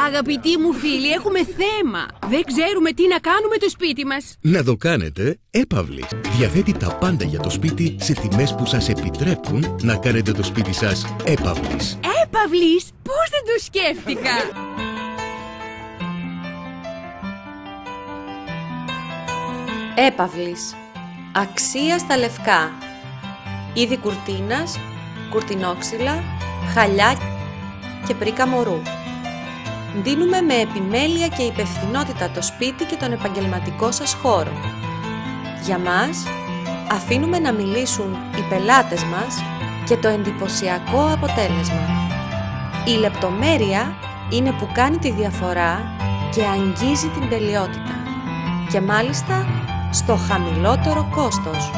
Αγαπητοί μου φίλοι, έχουμε θέμα. Δεν ξέρουμε τι να κάνουμε το σπίτι μας. Να το κάνετε Έπαυλης. Διαθέτει τα πάντα για το σπίτι σε τιμές που σας επιτρέπουν να κάνετε το σπίτι σας Έπαυλης. Έπαυλης, πώς δεν το σκέφτηκα. Έπαυλης. Αξία στα λευκά. Είδη κουρτίνας, κουρτινόξυλα, χαλιά και πρίκα μωρού. Ντύνουμε με επιμέλεια και υπευθυνότητα το σπίτι και τον επαγγελματικό σας χώρο. Για μας, αφήνουμε να μιλήσουν οι πελάτες μας και το εντυπωσιακό αποτέλεσμα. Η λεπτομέρεια είναι που κάνει τη διαφορά και αγγίζει την τελειότητα. Και μάλιστα στο χαμηλότερο κόστος.